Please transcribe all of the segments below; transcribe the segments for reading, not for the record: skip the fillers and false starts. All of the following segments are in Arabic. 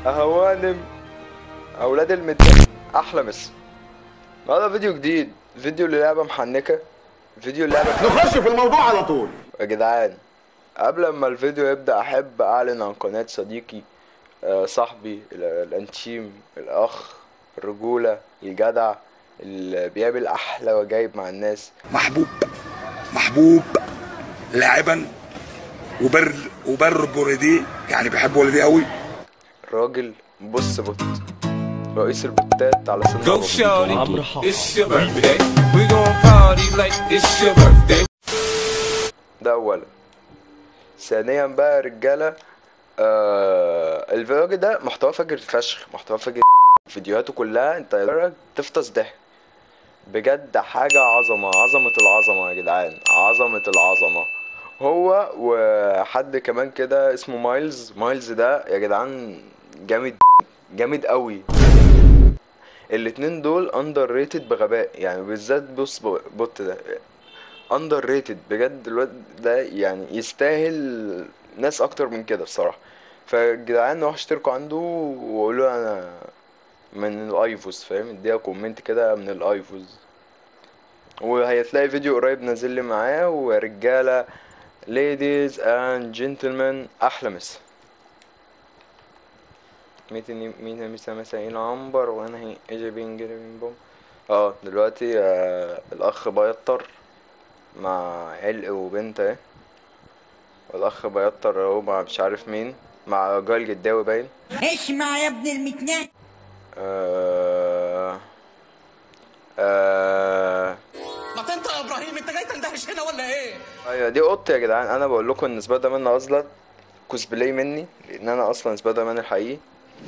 اهوانم اولاد المتين احلى مسا. هذا فيديو جديد، فيديو للعبه محنكه، فيديو اللعبه. نخش في الموضوع على طول يا جدعان، قبل ما الفيديو يبدا احب اعلن عن قناه صديقي، صاحبي الانتيم، الاخ، الرجوله، الجدع اللي بيقابل احلى وجايب مع الناس، محبوب لاعبا وبر بورديه، يعني بيحب والديه قوي. الراجل بص بوت، رئيس البوتات على سن عمرو حافظ. ده اولا. ثانيا بقى يا رجاله، الفيديو ده محتوى فجر فشخ، محتوى فجر. فيديوهاته كلها انت تفطس ضحك بجد، حاجه عظمه العظمه يا جدعان، عظمه العظمه. هو وحد كمان كده اسمه مايلز ده يا جدعان جامد قوي. الاتنين دول اندر ريتد بغباء، يعني بالذات بص بوت ده اندر ريتد بجد. الواد ده يعني يستاهل ناس اكتر من كده بصراحه. فجدعان روحوا اشتركوا عنده وقولوا انا من الايفوز، فاهم؟ اديها كومنت كده من الايفوز، وهيتلاقي فيديو قريب نازل لي معاه. ورجاله ladies and gentlemen احلى مسا. مين مسا العنبر وانا هي ايجابين جرين بوم. دلوقتي الاخ بيطر مع علق وبنت اهي، والاخ بيطر اهو مع مش عارف مين، مع جايل جداوي باين. اسمع يا ابن المتنان. ما انت يا ابراهيم، انت جاي تندهش هنا ولا ايه؟ ايوه دي اوضتي يا جدعان. انا بقول لكم ان سبايدر مان اصلا كوسبلاي مني، لان انا اصلا سبايدر مان الحقيقي.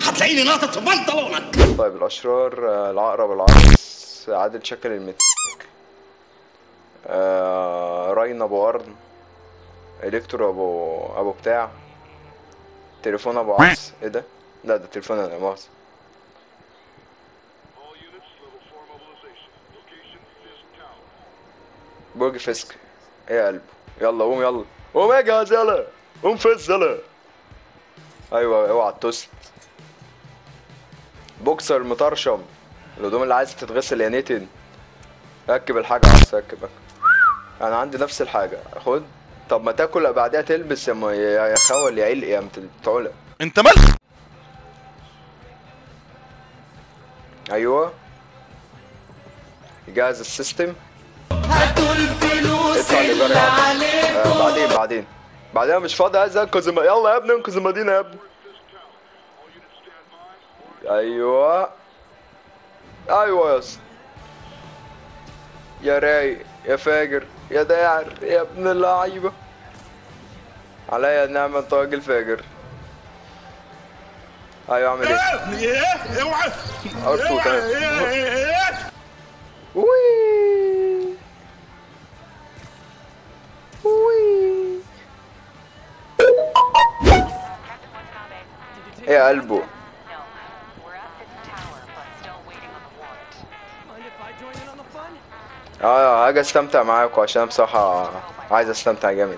هتلاقيني ناطط في بنطلونك. طيب الاشرار، العقرب العرس، عادل شكل المتك، راين ابو قرن، الكترو ابو بتاع، تليفون ابو عرس. ايه ده؟ لا ده تليفون انا مؤاخذة. برج فيسك. ايه يا قلبه؟ يلا قوم، يلا قوم اجهز، يلا قوم فز يلا. ايوه اوعى التوست. بوكسر مطرشم، الهدوم اللي عايزه تتغسل يا نيتن. ركب الحاجه، عايز ركب. انا عندي نفس الحاجه، خد. طب ما تاكل بعدها تلبس يا خول يا علق يا بتعلق. انت مال؟ ايوه جهز السيستم. هاتوا الفلوس اللي عليكم. بعدين مش فاضي، عايز انقذ يلا يا ابني انقذ المدينه يا ابني. ايوه يا اسطى، يا رايق يا فاجر يا داعر يا ابن اللعيبه. عليا النعمه انت راجل فاجر. ايوه اعمل ايه؟ اوعى ارتو تمام. وي ايه يا قلبه؟ هاجي استمتع معاكم عشان بصراحة عايز استمتع جامد.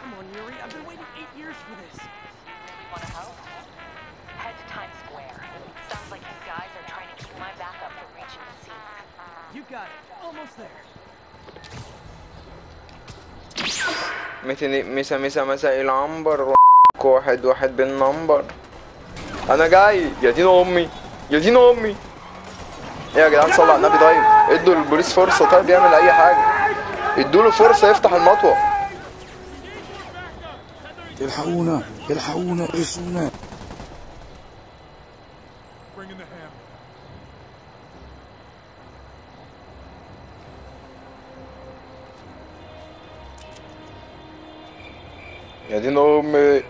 مسا العنبر واحد بالنمبر. انا جاي يا دين امي يا دين امي. ايه يا جدعان صلوا على النبي. طيب ادوا البوليس فرصه، طيب يعمل اي حاجه، ادوا له فرصه يفتح المطوه. الحقونا ارسونا. يا دين امي.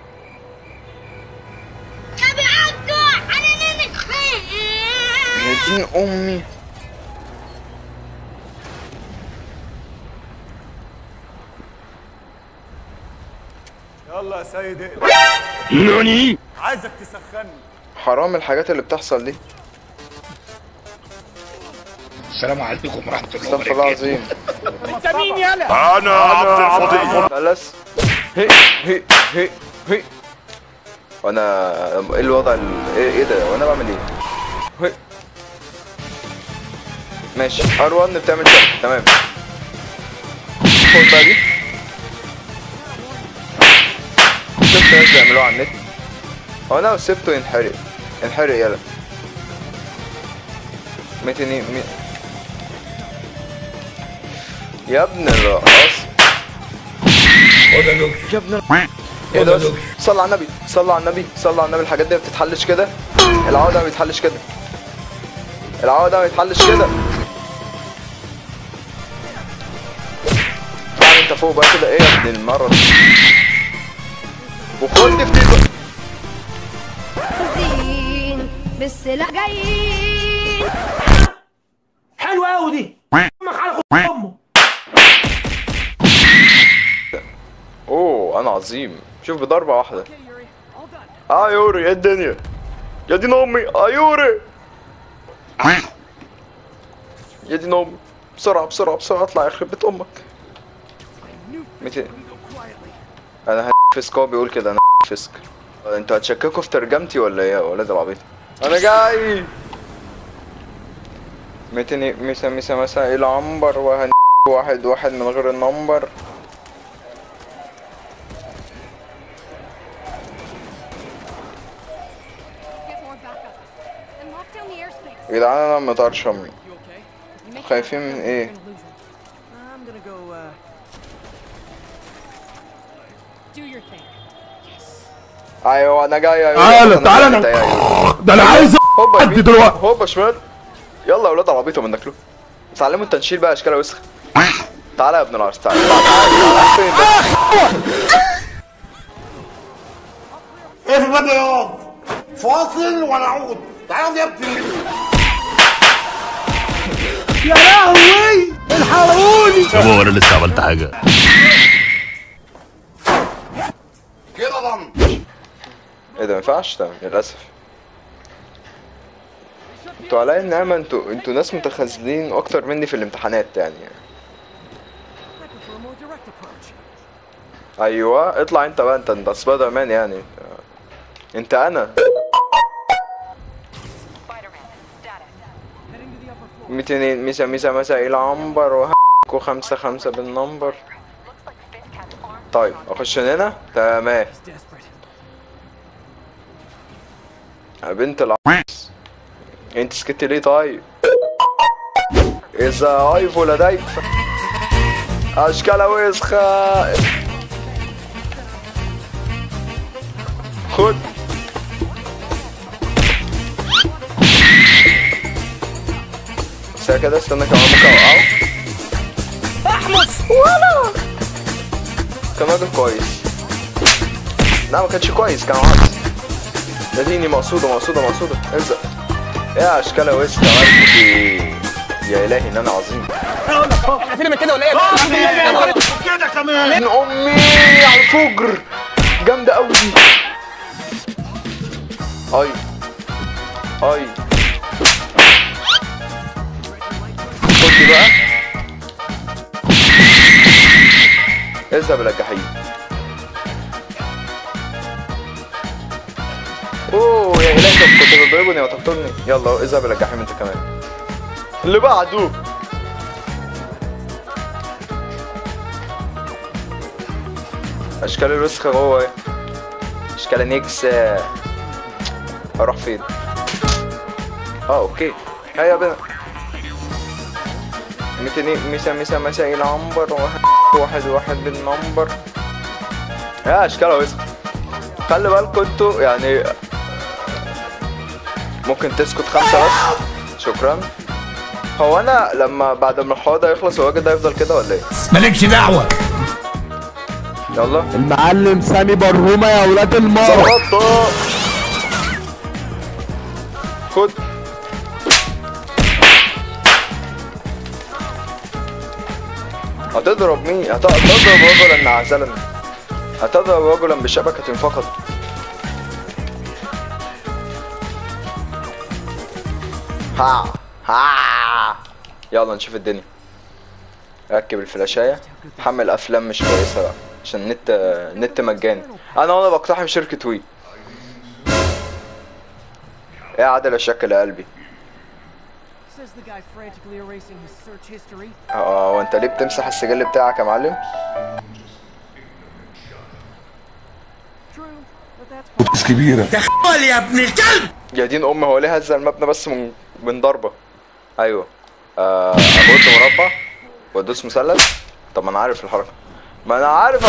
يا دين امي. يلا يا سيد اقلب. ناني؟ عايزك تسخني. حرام الحاجات اللي بتحصل دي. السلام عليكم ورحمه الله استغفر الله العظيم. انت مين يالا؟ انا عبد الفضيل. بلس. هي وانا ايه الوضع ايه ده وانا بعمل ايه؟ هي. ماشي R1 بتعمل كده تمام. خد بقى دي. شفت ناس بيعملوها على النت. هو انا لو سبته ينحرق يلا. 200 يا ابن الرقاص يا ابن ايه ده؟ صلى على النبي صلى على النبي صلى على النبي. الحاجات دي ما بتتحلش كده. العوض ده ما بيتحلش كده. العوض ده ما بيتحلش كده. طبعا انت فوق بقى كده. ايه يا ابن المرض؟ وخد في دي بقى. بالسلاح جايين. حلوه قوي دي. امك على امه. اوه انا عظيم. شوف بضربة واحدة. يوري ايه الدنيا؟ يا دين امي يوري. يا دين امي بسرعة بسرعة بسرعة اطلع يخرب بيت امك. 200 انا فسك. هو بيقول كده انا فسك. انتوا هتشككوا في ترجمتي ولا ايه يا ولاد العبيط؟ انا جاي. 200 مسا الى عنبر واحد من غير النمبر. يا جدعان انا مطرشم. خايفين من ايه؟ ايوه انا جاي. تعالى ده انا عايز هوبا دلوقتي. هوبا شمال. يلا يا ولاد العبيطه منك له. اتعلموا التنشيل بقى اشكال وسخ. تعالى يا ابن العرس تعالى. فين ايه في الباب يا فاصل ونعود. تعالوا يا ابني. يا لهوي الحقوني. يابا انا لسه عملت حاجه كده ضم. ايه ده ما ينفعش ده للاسف. انتوا عليا النعمة. انتوا ناس متخاذلين اكتر مني في الامتحانات يعني. ايوه اطلع انت بقى. انت سبايدر مان يعني. انت انا 200 مسا الى عنبر و5 بالنمبر. طيب اخش من هنا تمام. يا بنت العرس انت سكت ليه طيب؟ اذا ايفو لديك اشكال وسخة. خد بس كده. استنى كمان ممكن اوقعه. احمص ولا كان راجل كويس. لا ما كانش كويس كان عاطس. ده ديني مقصودة ارزق. يا اشكال وسخة مالكي. يا الهي ان انا عظيم. احنا فينا من كده ولا ايه؟ كده كمان. من امي على الفجر. جامدة اوي دي. اي خد دي بقى. اذهب الى الجحيم. اوه يا الهي كنت بتضربني وتقتلني. يلا اذهب الى الجحيم انت كمان. اللي بعده اشكال الوسخة جوه ايه؟ اشكال نيكس. اروح فين؟ اوكي هيا بنا. 200 مسا الى عنبر واحد بالنمبر. يا اشكالها وسخة. خلي بالكوا انتوا يعني. ممكن تسكت 5 بس. شكرا. هو انا لما بعد ما الحوار ده يخلص الواجب ده يفضل كده ولا ايه؟ مالكش دعوه. يلا المعلم سامي برهومه يا ولاد المار. ظبطه. خد. هتضرب مين؟ هتضرب رجلا عسلا. هتضرب رجلا بشبكة فقط. ها يلا نشوف الدنيا. ركب الفلاشاية. حمل افلام مش كويسة بقى عشان النت مجاني. انا بقتحم شركة وي. ايه يا عادل الشكل يا قلبي؟ Says the guy frantically erasing his search history. وانت ليه بتمسح السجل بتاعك يا معلم؟ True, but that's بس كبيرة. يا ابن الكلب. يا دين امي، هو ليه هز المبنى بس من ضربة؟ ايوه. ابص مربع وادوس مثلث. طب ما انا عارف الحركة. ما انا عارف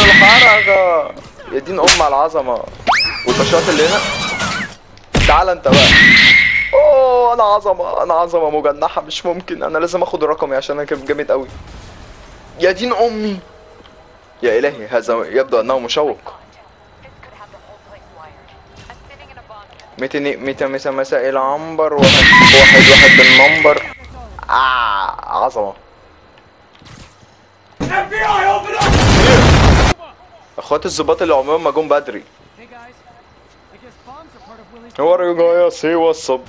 الحركة. يا دين ام على العظمة. والبشرات اللي هنا. تعال انت بقى. اوه انا عظمة مجنحة، مش ممكن. انا لازم اخد رقمي عشان انا كده جامد قوي. يا دين امي. يا الهي، هذا يبدو انه مشوق. متى مساء العنبر واحد بالنمبر. عظمة. اخوات الظباط اللي عمرهم ما جم بدري. Hey guys, I guess bombs are part of Willie's. How are you guys? Hey, what's up?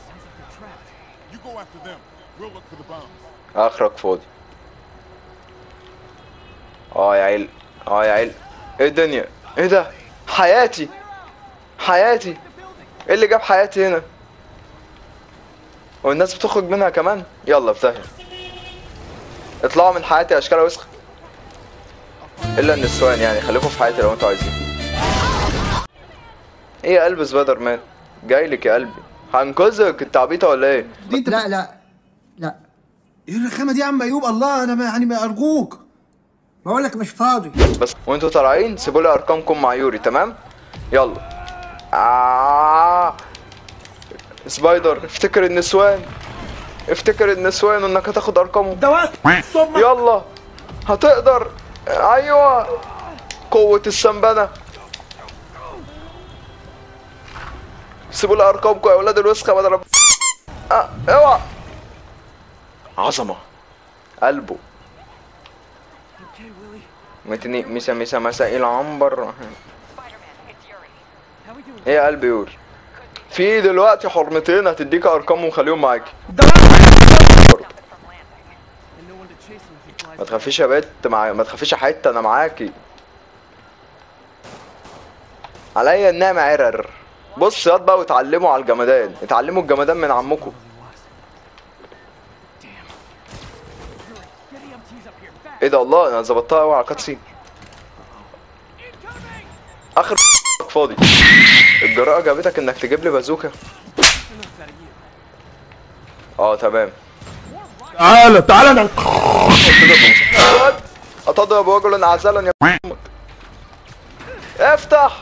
Sounds like they're trapped. You go after them. We'll look for the bombs. اخرك فاضي. يا عيل. ايه الدنيا؟ ايه ده؟ حياتي. ايه اللي جاب حياتي هنا؟ والناس بتخرج منها كمان؟ يلا في داهية. اطلعوا من حياتي يا اشكال وسخ. الا النسوان يعني، خليكم في حياتي لو انتوا عايزين. ايه يا قلب سبايدر مان؟ جايلك يا قلبي. هنقذك، انت عبيطة ولا ايه؟ لا ايه الرخامه دي يا عم ايوب؟ الله انا ما ارجوك، بقول لك مش فاضي. بس وانتوا طالعين سيبوا لي ارقامكم مع يوري، تمام؟ يلا. سبايدر، افتكر النسوان انك هتاخد ارقامهم. يلا هتقدر. ايوه، قوة السنبنة. سيبوا لي ارقامكم يا ولاد الوسخة بدل اوعى. عظمة. قلبه. متني مسا مساء العنبر. ايه يا قلبي يوري؟ في دلوقتي حرمتين هتديك ارقام وخليهم معاكي. ما تخافيش يا بت، ما تخافيش يا حته، انا معاكي. عليا النعمة عرر. بص ياض بقى واتعلموا على الجمدان، اتعلموا الجمدان من عمكم. ايه ده؟ الله، انا ظبطتها قوي على كاتسين. اخر فاضي. الجراءة جابتك انك تجيب لي بازوكا. تمام. تعالى انا أتضرب رجلا عزلا يا امك. افتح.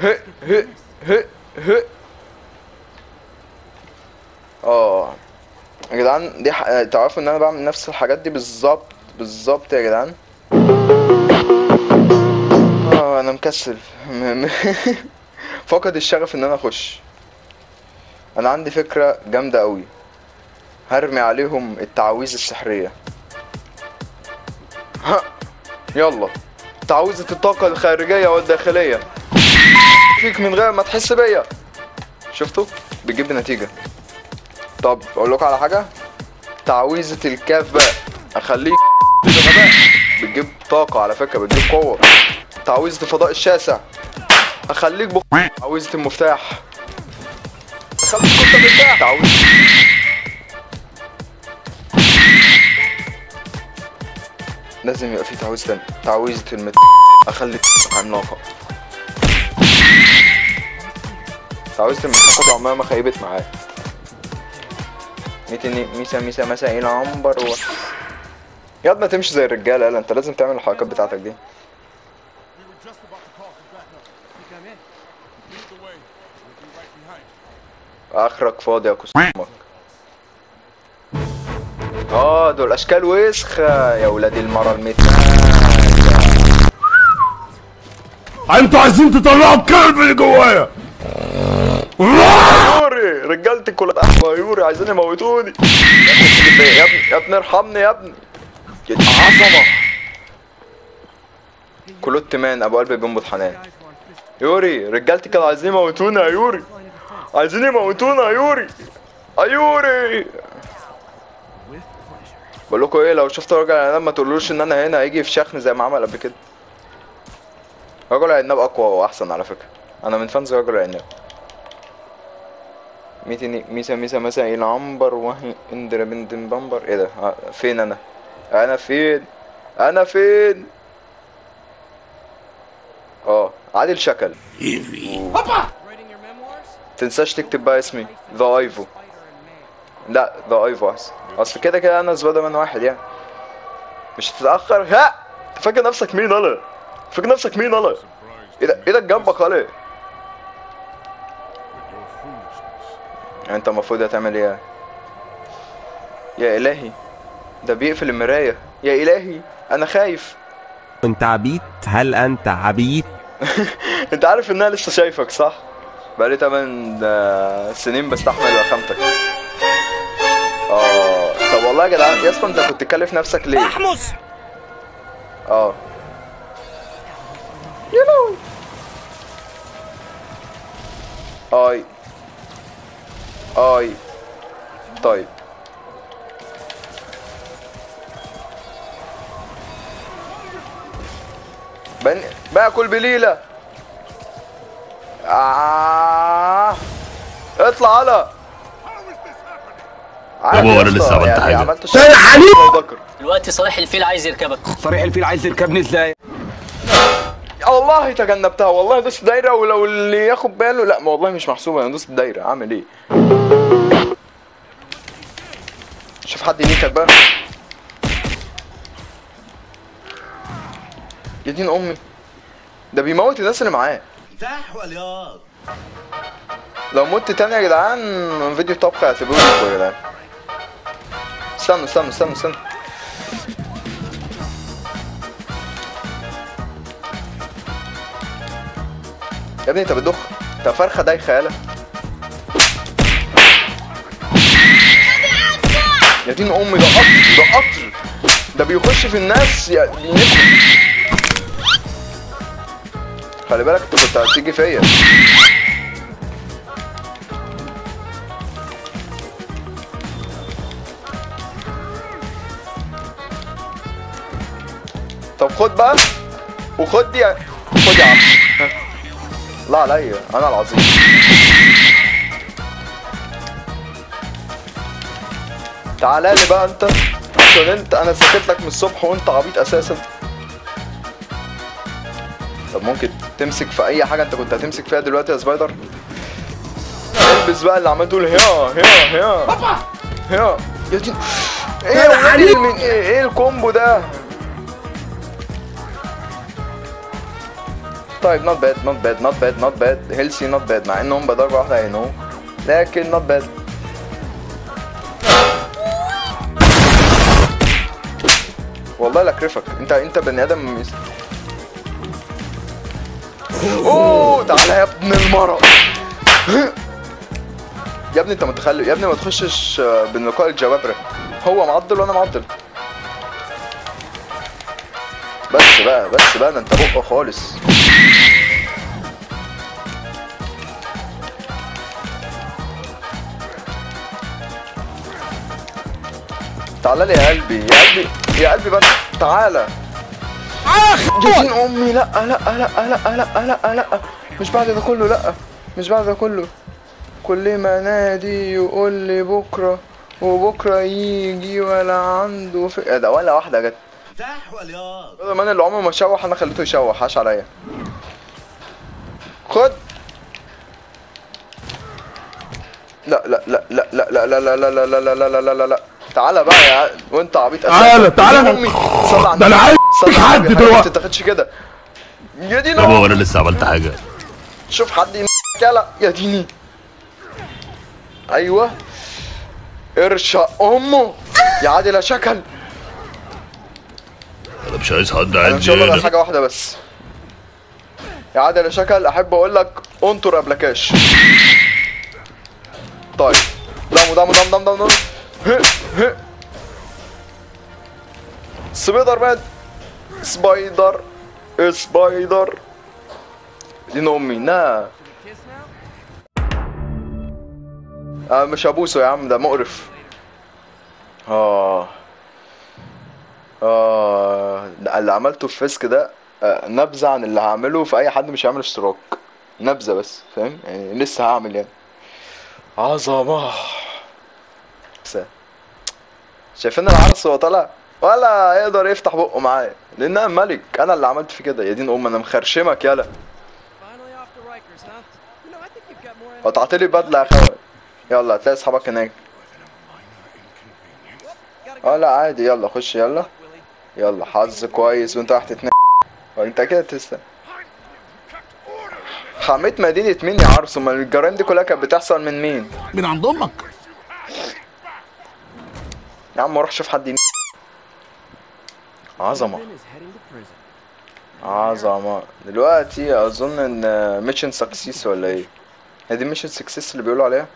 هي. يا جدعان دي تعرفوا ان انا بعمل نفس الحاجات دي بالظبط يا جدعان. انا مكسل. فقد الشغف ان انا اخش. انا عندي فكرة جامدة قوي. هرمي عليهم التعاويذ السحرية. يلا، تعويذة الطاقة الخارجية والداخلية فيك من غير ما تحس بيا. شفتوا؟ بتجيب نتيجة. طب اقول لكم على حاجة. تعويذة الكاف بقى اخليك غباء، بتجيب طاقة على فكرة، بتجيب قوة. تعويذة الفضاء الشاسع اخليك تعويذة المفتاح اخليك كنت مرتاح. لازم يبقى في تعويذة تانية. تعويذة اخليك عملاقة. تعويذة المفتاح عمرها ما خيبت معايا. ميسا مساء العنبر ياض ما تمشي زي الرجالة. يلا انت لازم تعمل الحركات بتاعتك دي. اخرك فاضي يا كسمك. دول اشكال وسخة يا ولاد المرة المتنازة. انتوا عايزين تطلعوا الكلب اللي جوايا. يوري رجالتي كلها احمى. يوري عايزين يموتوني. يا ابني ارحمني يا ابني. عظمة. كلوت مان ابو قلب بينبض حنان. يوري رجالتي كانوا عايزين يموتونا يا يوري. عايزين يموتونا يا يوري. يوري بقول لكم ايه، لو شفتوا رجل العناب ما تقولوش ان انا هنا هيجي يفشخني زي ما عمل قبل كده. رجل العناب اقوى واحسن على فكره، انا من فانز رجل العناب. ميسا ميسا مسا العنبر وهي اندر بندن بمبر. ايه ده؟ فين انا؟ انا فين؟ انا فين؟ عادل شكل. تنساش تكتب بقى اسمي ذا ايفو. لا ذا ايفو احسن، اصل كده كده انا سبايدر مان واحد يعني، مش هتتاخر. ها فاكر نفسك مين انا؟ فاكر نفسك مين انا؟ ايدك جنبك ولا انت المفروض هتعمل ايه؟ يا الهي ده بيقفل المرايه، يا الهي انا خايف. انت عبيط؟ هل انت عبيط؟ انت عارف ان انا لسه شايفك صح؟ بقالي 8 سنين بستحمل وخامتك. طب والله يا جدعان يا اسطى انت كنت تكلف نفسك ليه؟ احمس. يا لهوي. طيب باكل بليلة. اطلع على هو انا لسه عملت حاجه؟ عملت دلوقتي صالح الفيل عايز يركبك. صريح الفيل عايز يركبني ازاي؟ والله تجنبتها والله. دوس دايره، ولو اللي ياخد باله لا والله مش محسوبه، انا دوس الدايره. اعمل ايه؟ شوف حد ينيكك بقى. يا دين امي ده بيموت الناس اللي معاه. لو مت تاني يا جدعان فيديو طبخ اعتبروه لكم يا جدعان. استنوا يا ابني انت بتدخ، انت فرخه دايخه يالا. يا دين امي ده قطر ده بيخش في الناس ينكم. خلي بالك انت كنت هتيجي فيا. طب خد بقى وخد دي، خد يا عم. لا عليا انا العظيم. تعالى لي بقى انت، عشان انا سكت لك من الصبح وانت عبيط اساسا. طب ممكن تمسك في اي حاجه انت كنت هتمسك فيها دلوقتي يا سبايدر؟ البس بقى اللي عمال تقول هيا يا دين. ايه الكومبو ده؟ طيب not bad هيلسي not bad، مع انهم بدرجة واحدة هينو لكن not bad. والله لا اكرفك، انت بني ادم تعالى يا ابن المرة. يا ابني انت متخلف يا ابني، ما تخشش بالنقاء الجبابرة. هو معضل وانا معضل. بس بقى ده انت بقى خالص. تعالى لي يا قلبي يا قلبي بقى تعالى. يا دين امي لا مش بعد ده كله، لا مش بعد ده كله. كل ما نادي يقول لي بكره وبكره يجي ولا عنده ده ولا واحده جت. ده من اللي عمره ما شوح انا خليته يشوح. عاش عليا. خد. لا تعالى بقى يا وانت عبيط. تعالى ده انا عايز حد دلوقتي. ما تتاخدش كده يا ديني. هو انا لسه عملت حاجه؟ شوف حد يلا يا ديني. ايوه ارشق امه يا عادل يا شكل. انا مش عايز حد انا مش هقول لك حاجه واحده بس يا عادل يا شكل، احب اقول لك انطر قبلكاش. طيب دم سبايدر مان سبايدر دين امي. مش هبوسه يا عم، ده مقرف. اللي عملته في فيسك ده نبذة عن اللي هعمله في اي حد مش هيعمل اشتراك. نبذة بس، فاهم يعني، لسه هعمل يعني. عظمة. شايفين العرس وهو طالع ولا يقدر يفتح بقه معايا، لان انا ملك، انا اللي عملت في كده. يا دين انا مخرشمك يالا. قطعتلي بدله يا خوي. يلا هتلاقي اصحابك هناك. لا عادي، يلا خش يلا. يلا حظ كويس وانت راح تتنام. وانت كده تستنى. حميت مدينة مين يا عرس؟ امال الجرائم دي كلها كانت بتحصل من مين؟ من عند امك. يا عم روح شوف حد عظمة. عظمة. دلوقتي اظن ان ميشن سكسيس ولا ايه؟ هي دي ميشن سكسيس اللي بيقولوا عليها؟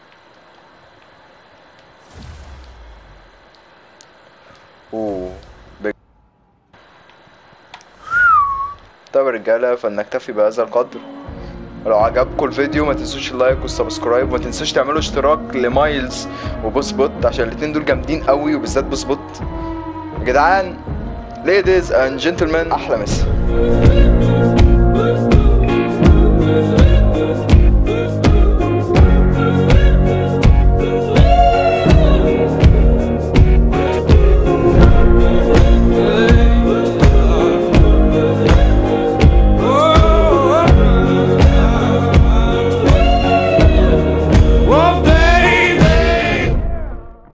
طب يا رجالة، فلنكتفي بهذا القدر. لو عجبكم الفيديو ما تنسوش اللايك والسبسكرايب، وما تنسوش تعملوا اشتراك لمايلز وبوس بوت عشان الاتنين دول جامدين قوي، وبالذات بوس بوت. يا جدعان، ladies and gentlemen، احلى مسا.